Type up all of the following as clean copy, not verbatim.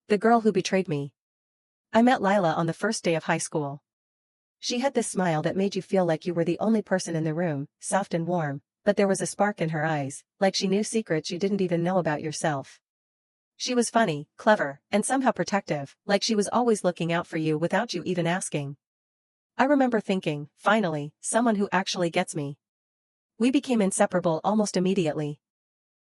The girl who betrayed me. I met Lila on the first day of high school. She had this smile that made you feel like you were the only person in the room, soft and warm, but there was a spark in her eyes, like she knew secrets you didn't even know about yourself. She was funny, clever, and somehow protective, like she was always looking out for you without you even asking. I remember thinking, finally, someone who actually gets me. We became inseparable almost immediately.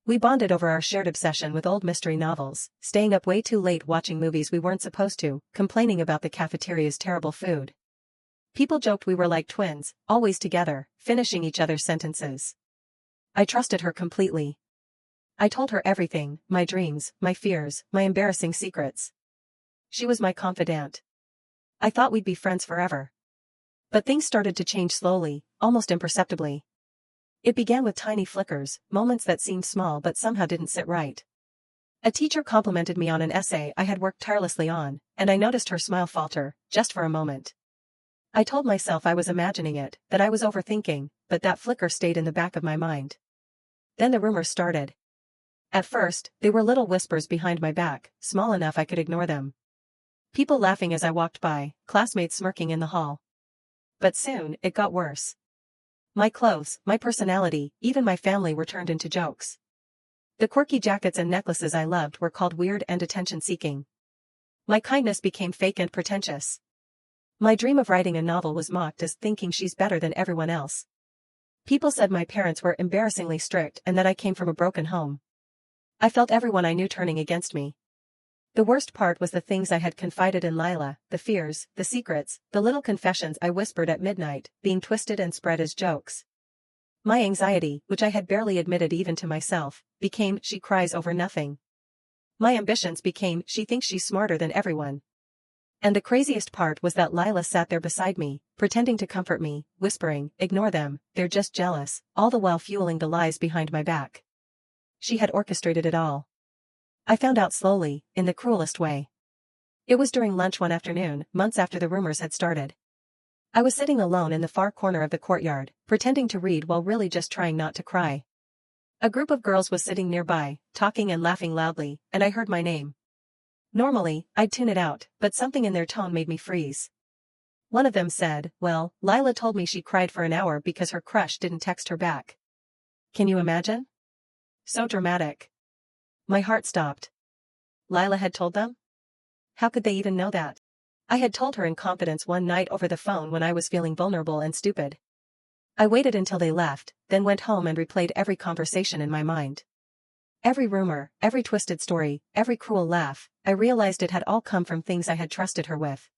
We bonded over our shared obsession with old mystery novels, staying up way too late watching movies we weren't supposed to, complaining about the cafeteria's terrible food. People joked we were like twins, always together, finishing each other's sentences. I trusted her completely. I told her everything, my dreams, my fears, my embarrassing secrets. She was my confidant. I thought we'd be friends forever. But things started to change slowly, almost imperceptibly. It began with tiny flickers, moments that seemed small but somehow didn't sit right. A teacher complimented me on an essay I had worked tirelessly on, and I noticed her smile falter, just for a moment. I told myself I was imagining it, that I was overthinking, but that flicker stayed in the back of my mind. Then the rumors started. At first, they were little whispers behind my back, small enough I could ignore them. People laughing as I walked by, classmates smirking in the hall. But soon, it got worse. My clothes, my personality, even my family were turned into jokes. The quirky jackets and necklaces I loved were called weird and attention-seeking. My kindness became fake and pretentious. My dream of writing a novel was mocked as thinking she's better than everyone else. People said my parents were embarrassingly strict and that I came from a broken home. I felt everyone I knew turning against me. The worst part was the things I had confided in Lila, the fears, the secrets, the little confessions I whispered at midnight, being twisted and spread as jokes. My anxiety, which I had barely admitted even to myself, became she cries over nothing. My ambitions became she thinks she's smarter than everyone. And the craziest part was that Lila sat there beside me, pretending to comfort me, whispering, ignore them, they're just jealous, all the while fueling the lies behind my back. She had orchestrated it all. I found out slowly, in the cruelest way. It was during lunch one afternoon, months after the rumors had started. I was sitting alone in the far corner of the courtyard, pretending to read while really just trying not to cry. A group of girls was sitting nearby, talking and laughing loudly, and I heard my name. Normally, I'd tune it out, but something in their tone made me freeze. One of them said, well, Lila told me she cried for an hour because her crush didn't text her back. Can you imagine? So dramatic. My heart stopped. Lila had told them? How could they even know that? I had told her in confidence one night over the phone when I was feeling vulnerable and stupid. I waited until they left, then went home and replayed every conversation in my mind. Every rumor, every twisted story, every cruel laugh, I realized it had all come from things I had trusted her with.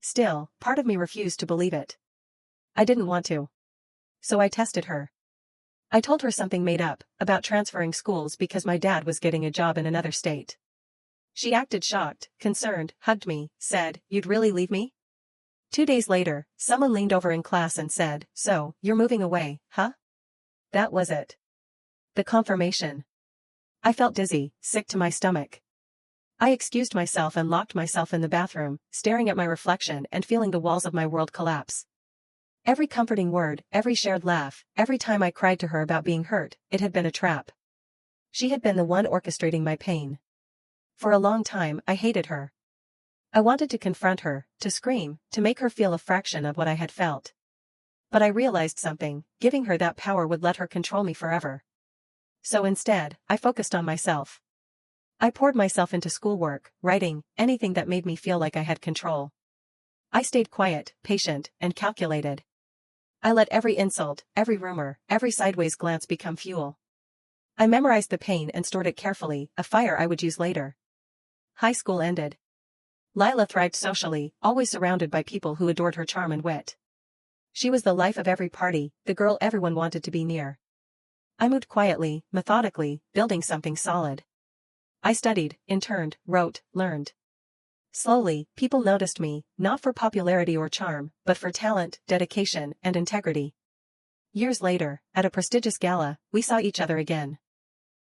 Still, part of me refused to believe it. I didn't want to. So I tested her. I told her something made up, about transferring schools because my dad was getting a job in another state. She acted shocked, concerned, hugged me, said, "You'd really leave me?" 2 days later, someone leaned over in class and said, "So, you're moving away, huh?" That was it. The confirmation. I felt dizzy, sick to my stomach. I excused myself and locked myself in the bathroom, staring at my reflection and feeling the walls of my world collapse. Every comforting word, every shared laugh, every time I cried to her about being hurt, it had been a trap. She had been the one orchestrating my pain. For a long time, I hated her. I wanted to confront her, to scream, to make her feel a fraction of what I had felt. But I realized something, giving her that power would let her control me forever. So instead, I focused on myself. I poured myself into schoolwork, writing, anything that made me feel like I had control. I stayed quiet, patient, and calculated. I let every insult, every rumor, every sideways glance become fuel. I memorized the pain and stored it carefully, a fire I would use later. High school ended. Lila thrived socially, always surrounded by people who adored her charm and wit. She was the life of every party, the girl everyone wanted to be near. I moved quietly, methodically, building something solid. I studied, interned, wrote, learned. Slowly, people noticed me, not for popularity or charm, but for talent, dedication, and integrity. Years later, at a prestigious gala, we saw each other again.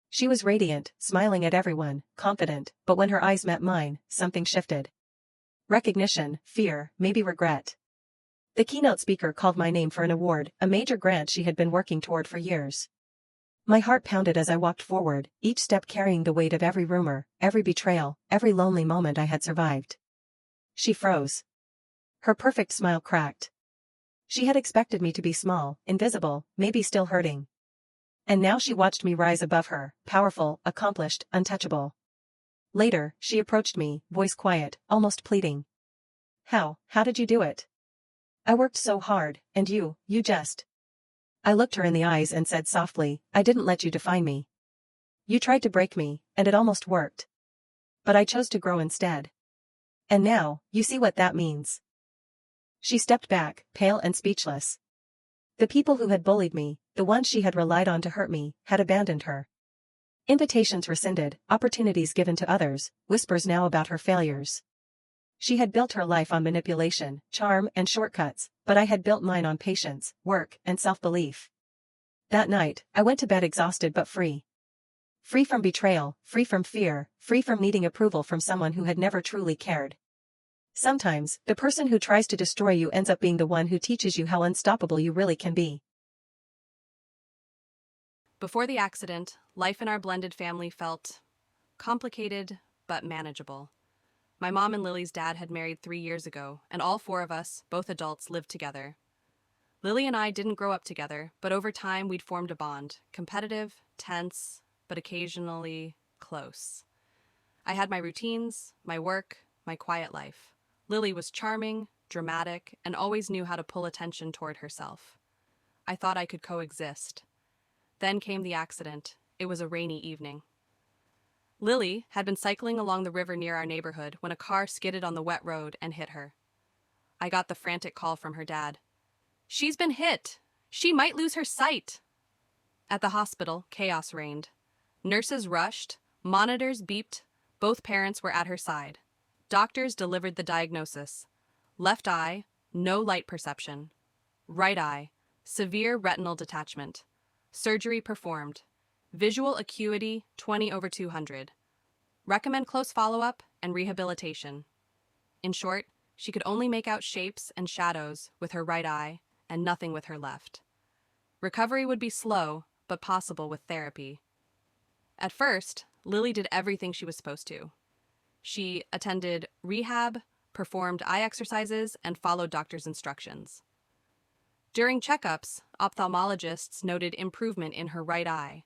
She was radiant, smiling at everyone, confident, but when her eyes met mine, something shifted. Recognition, fear, maybe regret. The keynote speaker called my name for an award, a major grant she had been working toward for years. My heart pounded as I walked forward, each step carrying the weight of every rumor, every betrayal, every lonely moment I had survived. She froze. Her perfect smile cracked. She had expected me to be small, invisible, maybe still hurting. And now she watched me rise above her, powerful, accomplished, untouchable. Later, she approached me, voice quiet, almost pleading. How did you do it? I worked so hard, and you just. I looked her in the eyes and said softly, I didn't let you define me. You tried to break me, and it almost worked. But I chose to grow instead. And now, you see what that means. She stepped back, pale and speechless. The people who had bullied me, the ones she had relied on to hurt me, had abandoned her. Invitations rescinded, opportunities given to others, whispers now about her failures. She had built her life on manipulation, charm, and shortcuts, but I had built mine on patience, work, and self-belief. That night, I went to bed exhausted but free. Free from betrayal, free from fear, free from needing approval from someone who had never truly cared. Sometimes, the person who tries to destroy you ends up being the one who teaches you how unstoppable you really can be. Before the accident, life in our blended family felt complicated but manageable. My mom and Lily's dad had married 3 years ago, and all 4 of us, both adults, lived together. Lily and I didn't grow up together, but over time we'd formed a bond, competitive, tense, but occasionally close. I had my routines, my work, my quiet life. Lily was charming, dramatic, and always knew how to pull attention toward herself. I thought I could coexist. Then came the accident. It was a rainy evening. Lily had been cycling along the river near our neighborhood when a car skidded on the wet road and hit her. I got the frantic call from her dad. "She's been hit! She might lose her sight!" At the hospital, chaos reigned. Nurses rushed, monitors beeped, both parents were at her side. Doctors delivered the diagnosis. Left eye, no light perception. Right eye, severe retinal detachment. Surgery performed. Visual acuity 20/200. Recommend close follow-up and rehabilitation. In short, she could only make out shapes and shadows with her right eye and nothing with her left. Recovery would be slow, but possible with therapy. At first, Lily did everything she was supposed to. She attended rehab, performed eye exercises, and followed doctor's instructions. During checkups, ophthalmologists noted improvement in her right eye.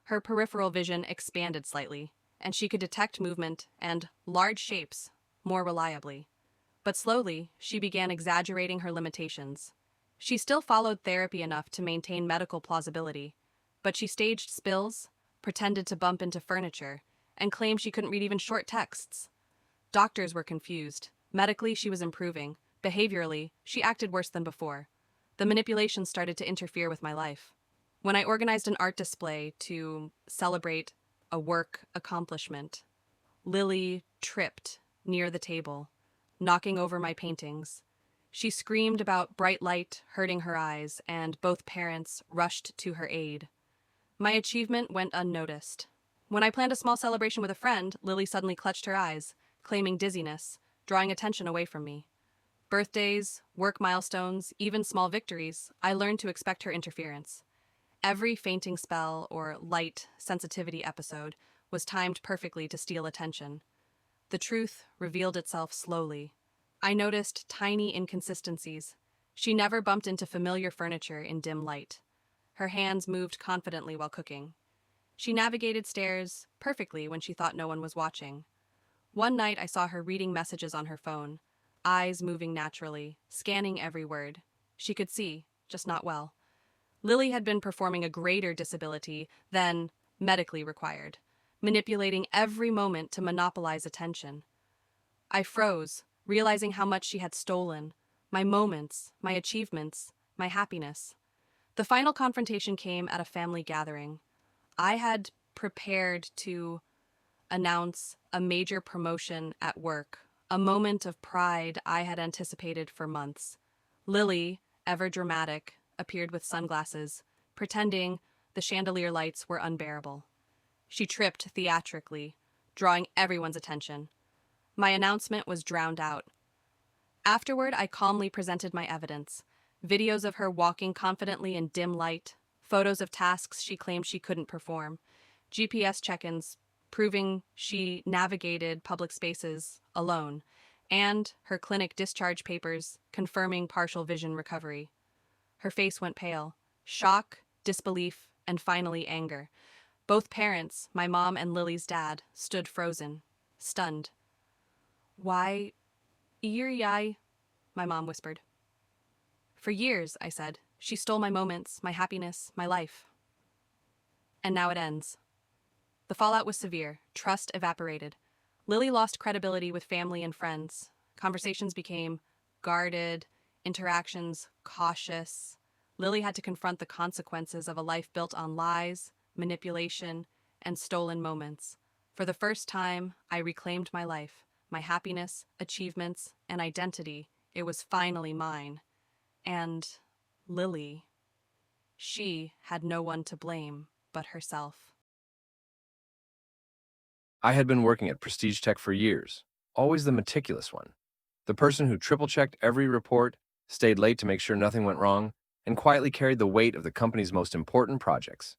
Her peripheral vision expanded slightly, and she could detect movement and large shapes more reliably. But slowly, she began exaggerating her limitations. She still followed therapy enough to maintain medical plausibility, but she staged spills, pretended to bump into furniture, and claimed she couldn't read even short texts. Doctors were confused. Medically, she was improving. Behaviorally, she acted worse than before. The manipulation started to interfere with my life. When I organized an art display to celebrate a work accomplishment, Lily tripped near the table, knocking over my paintings. She screamed about bright light hurting her eyes, and both parents rushed to her aid. My achievement went unnoticed. When I planned a small celebration with a friend, Lily suddenly clutched her eyes, claiming dizziness, drawing attention away from me. Birthdays, work milestones, even small victories, I learned to expect her interference. Every fainting spell or light sensitivity episode was timed perfectly to steal attention. The truth revealed itself slowly. I noticed tiny inconsistencies. She never bumped into familiar furniture in dim light. Her hands moved confidently while cooking. She navigated stairs perfectly when she thought no one was watching. One night I saw her reading messages on her phone, eyes moving naturally, scanning every word. She could see, just not well. Lily had been performing a greater disability than medically required, manipulating every moment to monopolize attention. I froze, realizing how much she had stolen, my moments, my achievements, my happiness. The final confrontation came at a family gathering. I had prepared to announce a major promotion at work, a moment of pride I had anticipated for months. Lily, ever dramatic, appeared with sunglasses, pretending the chandelier lights were unbearable. She tripped theatrically, drawing everyone's attention. My announcement was drowned out. Afterward, I calmly presented my evidence. Videos of her walking confidently in dim light, photos of tasks she claimed she couldn't perform, GPS check-ins proving she navigated public spaces alone, and her clinic discharge papers confirming partial vision recovery. Her face went pale. Shock, disbelief, and finally anger. Both parents, my mom and Lily's dad, stood frozen, stunned. Why, Iri, my mom whispered. For years, I said. She stole my moments, my happiness, my life. And now it ends. The fallout was severe. Trust evaporated. Lily lost credibility with family and friends. Conversations became guarded, interactions cautious. Lily had to confront the consequences of a life built on lies, manipulation, and stolen moments. For the first time, I reclaimed my life, my happiness, achievements, and identity. It was finally mine. And Lily, she had no one to blame but herself. I had been working at Prestige Tech for years, always the meticulous one. The person who triple-checked every report, stayed late to make sure nothing went wrong, and quietly carried the weight of the company's most important projects.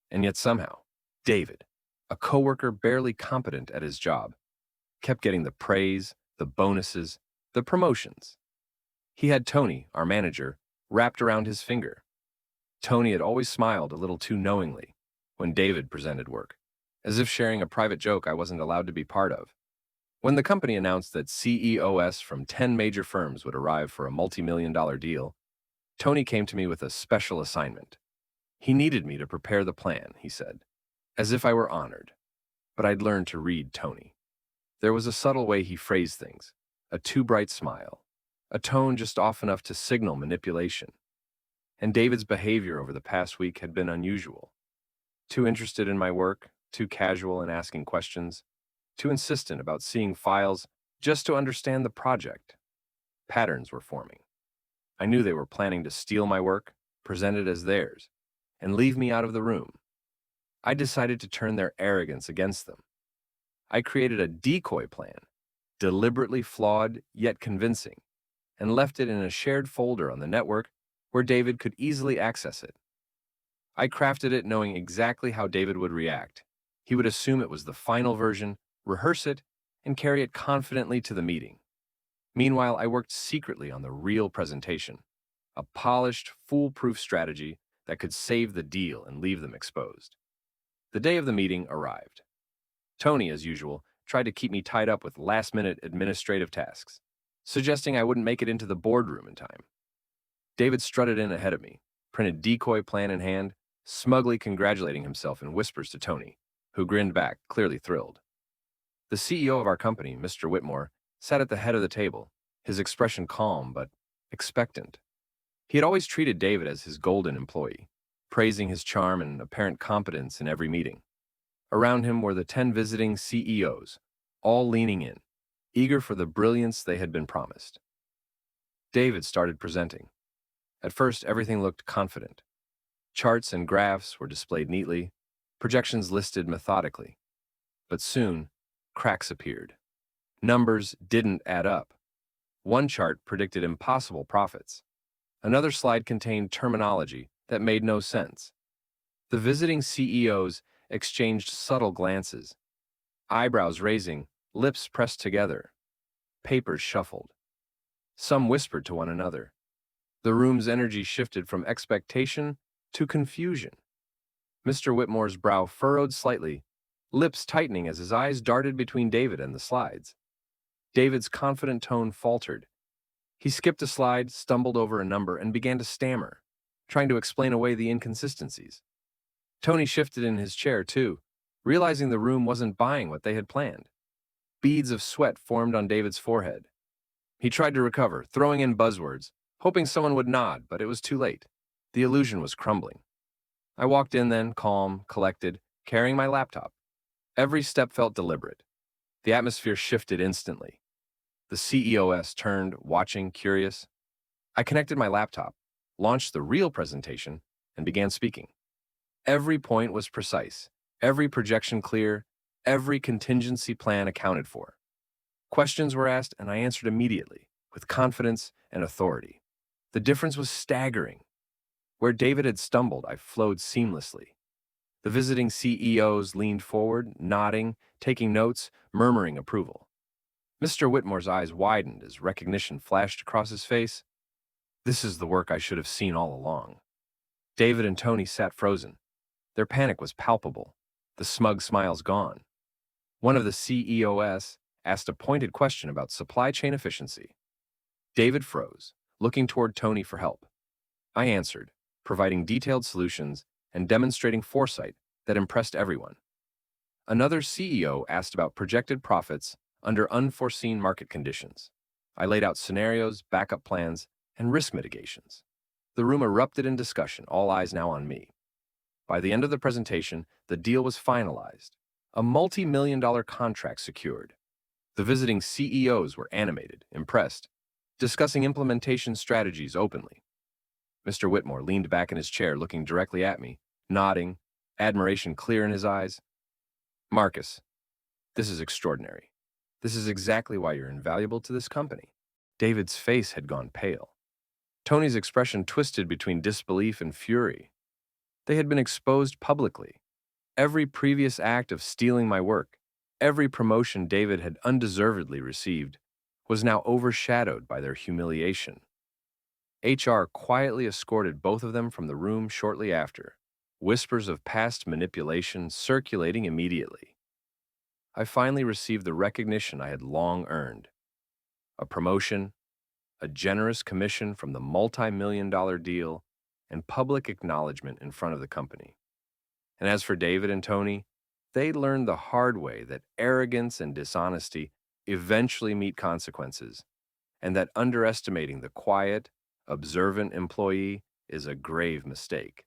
And yet somehow, David, a coworker barely competent at his job, kept getting the praise, the bonuses, the promotions. He had Tony, our manager, wrapped around his finger. Tony had always smiled a little too knowingly when David presented work, as if sharing a private joke I wasn't allowed to be part of. When the company announced that CEOs from 10 major firms would arrive for a multi-million-dollar deal, Tony came to me with a special assignment. He needed me to prepare the plan, he said, as if I were honored. But I'd learned to read Tony. There was a subtle way he phrased things, a too bright smile, a tone just off enough to signal manipulation. And David's behavior over the past week had been unusual. Too interested in my work, too casual in asking questions, too insistent about seeing files just to understand the project. Patterns were forming. I knew they were planning to steal my work, present it as theirs, and leave me out of the room. I decided to turn their arrogance against them. I created a decoy plan, deliberately flawed yet convincing, and left it in a shared folder on the network where David could easily access it. I crafted it knowing exactly how David would react. He would assume it was the final version, rehearse it, and carry it confidently to the meeting. Meanwhile, I worked secretly on the real presentation, a polished, foolproof strategy that could save the deal and leave them exposed. The day of the meeting arrived. Tony, as usual, tried to keep me tied up with last-minute administrative tasks, suggesting I wouldn't make it into the boardroom in time. David strutted in ahead of me, printed decoy plan in hand, smugly congratulating himself in whispers to Tony, who grinned back, clearly thrilled. The CEO of our company, Mr. Whitmore, sat at the head of the table, his expression calm but expectant. He had always treated David as his golden employee, praising his charm and apparent competence in every meeting. Around him were the 10 visiting CEOs, all leaning in, eager for the brilliance they had been promised. David started presenting. At first, everything looked confident. Charts and graphs were displayed neatly, projections listed methodically. But soon, cracks appeared. Numbers didn't add up. One chart predicted impossible profits. Another slide contained terminology that made no sense. The visiting CEOs exchanged subtle glances, eyebrows raising, lips pressed together. Papers shuffled. Some whispered to one another. The room's energy shifted from expectation to confusion. Mr. Whitmore's brow furrowed slightly, lips tightening as his eyes darted between David and the slides. David's confident tone faltered. He skipped a slide, stumbled over a number, and began to stammer, trying to explain away the inconsistencies. Tony shifted in his chair, too, realizing the room wasn't buying what they had planned. Beads of sweat formed on David's forehead. He tried to recover, throwing in buzzwords, hoping someone would nod, but it was too late. The illusion was crumbling. I walked in then, calm, collected, carrying my laptop. Every step felt deliberate. The atmosphere shifted instantly. The CEOs turned, watching, curious. I connected my laptop, launched the real presentation, and began speaking. Every point was precise, every projection clear, every contingency plan accounted for. Questions were asked, and I answered immediately, with confidence and authority. The difference was staggering. Where David had stumbled, I flowed seamlessly. The visiting CEOs leaned forward, nodding, taking notes, murmuring approval. Mr. Whitmore's eyes widened as recognition flashed across his face. This is the work I should have seen all along. David and Tony sat frozen. Their panic was palpable, the smug smiles gone. One of the CEOs asked a pointed question about supply chain efficiency. David froze, looking toward Tony for help. I answered, providing detailed solutions and demonstrating foresight that impressed everyone. Another CEO asked about projected profits under unforeseen market conditions. I laid out scenarios, backup plans, and risk mitigations. The room erupted in discussion, all eyes now on me. By the end of the presentation, the deal was finalized. A multi-million-dollar contract secured. The visiting CEOs were animated, impressed, discussing implementation strategies openly. Mr. Whitmore leaned back in his chair, looking directly at me, nodding, admiration clear in his eyes. Marcus, this is extraordinary. This is exactly why you're invaluable to this company. David's face had gone pale. Tony's expression twisted between disbelief and fury. They had been exposed publicly. Every previous act of stealing my work, every promotion David had undeservedly received, was now overshadowed by their humiliation. HR quietly escorted both of them from the room shortly after, whispers of past manipulation circulating immediately. I finally received the recognition I had long earned. A promotion, a generous commission from the multi-million-dollar deal, and public acknowledgement in front of the company. And as for David and Tony, they learned the hard way that arrogance and dishonesty eventually meet consequences, and that underestimating the quiet, observant employee is a grave mistake.